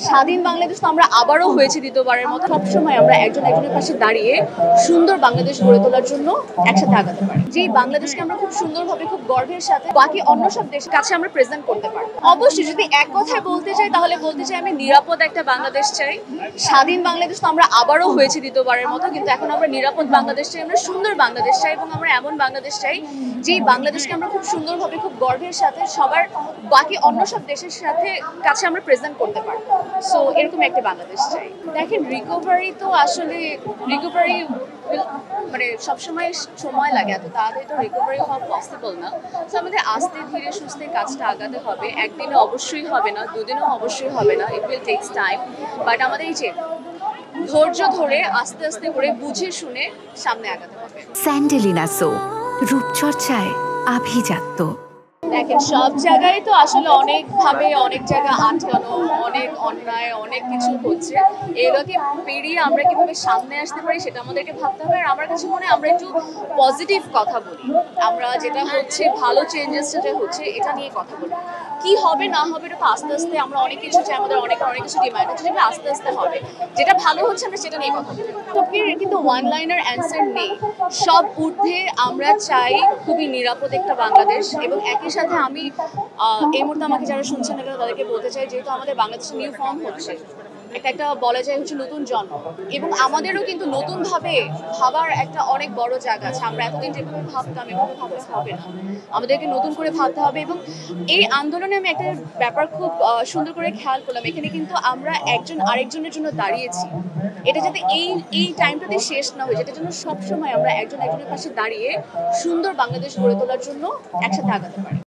স্বাধীন বাংলাদেশ তো আমরা আবারও হয়েছে দ্বিতীয়বারের মতো। সবসময় আমরা একজন একজনের পাশে দাঁড়িয়ে সুন্দর বাংলাদেশ গড়ে তোলার জন্য একসাথে আগাতে পারি। যেই বাংলাদেশকে আমরা খুব সুন্দরভাবে খুব গর্বের সাথে বাকি অন্য সব দেশের কাছে আমরা প্রেজেন্ট করতে পারি। অবশ্যই যদি এক কথায় বলতে চাই তাহলে বলতে চাই আমি নিরাপদ একটা বাংলাদেশ চাই। স্বাধীন বাংলাদেশ তো আমরা আবারও হয়েছে দ্বিতীয়বারের মতো, কিন্তু এখন আমরা নিরাপদ বাংলাদেশ চাই, আমরা সুন্দর বাংলাদেশ চাই এবং আমরা এমন বাংলাদেশ চাই যেই বাংলাদেশকে আমরা খুব সুন্দরভাবে খুব গর্বের সাথে সবার বাকি অন্য সব দেশের সাথে কাছে আমরা প্রেজেন্ট করতে পারি। সো এরকম একটা বাংলাদেশ চাই। দেখেন, রিকভারি তো আসলে রিকভারি মানে সবসময় সময় লাগে, এত তাড়াতাড়ি তো রিকভারি হওয়া পসিবল না। তো আমাদের আস্তে ধীরে সুস্থে কাজটা আগাতে হবে। একদিনে অবশ্যই হবে না, দুদিনেও অবশ্যই হবে না, it will tax time. But আমাদের এই যে ধৈর্য ধরে আস্তে আস্তে করে বুঝে শুনে সামনে আগাতে হবে। স্যান্ডেলিনা সো, রূপচর্চায় আভিজাত্য। দেখেন, সব জায়গায় তো আসলে অনেকভাবে অনেক জায়গা আটকানো, অনেক অন্যায়, অনেক কিছু হচ্ছে। এগুলোকে পেরিয়ে আমরা কিভাবে সামনে আসতে পারি সেটা আমাদেরকে ভাবতে হবে। আর আমার কাছে মনে হয় আমরা একটু পজিটিভ কথা বলি, আমরা যেটা হচ্ছে ভালো চেঞ্জেস যেটা হচ্ছে এটা নিয়ে কথা বলি। কি হবে না হবে এটা তো আস্তে আস্তে, আমরা অনেক কিছু চাই, আমাদের অনেক কিছু ডিমান্ড আছে, যেটা আস্তে আস্তে হবে। যেটা ভালো হচ্ছে আমরা সেটা নিয়ে কথা বলি। তবে কিন্তু ওয়ান লাইনার অ্যান্সার নেই। সব ঊর্ধ্বে আমরা চাই খুবই নিরাপদ একটা বাংলাদেশ। এবং একই সাথে আমি এই মুহূর্তে আমাকে যারা শুনছেন না তাদেরকে বলতে চাই, যেহেতু আমাদের বাংলাদেশে নিউ ফর্ম হচ্ছে, একটা বলা যায় হচ্ছে নতুন জন্ম, এবং আমাদেরও কিন্তু নতুনভাবে ভাবার একটা অনেক বড় জায়গা আছে। আমরা এতদিন যেভাবে ভাবতাম এভাবে ভাবলে হবে না, আমাদেরকে নতুন করে ভাবতে হবে। এবং এই আন্দোলনে আমি একটা ব্যাপার খুব সুন্দর করে খেয়াল করলাম, এখানে কিন্তু আমরা একজন আরেকজনের জন্য দাঁড়িয়েছি। এটা যাতে এই টাইমটাতে শেষ না হয়ে যায়, এটার জন্য সবসময় আমরা একজন একজনের পাশে দাঁড়িয়ে সুন্দর বাংলাদেশ গড়ে তোলার জন্য একসাথে আগাতে পারি।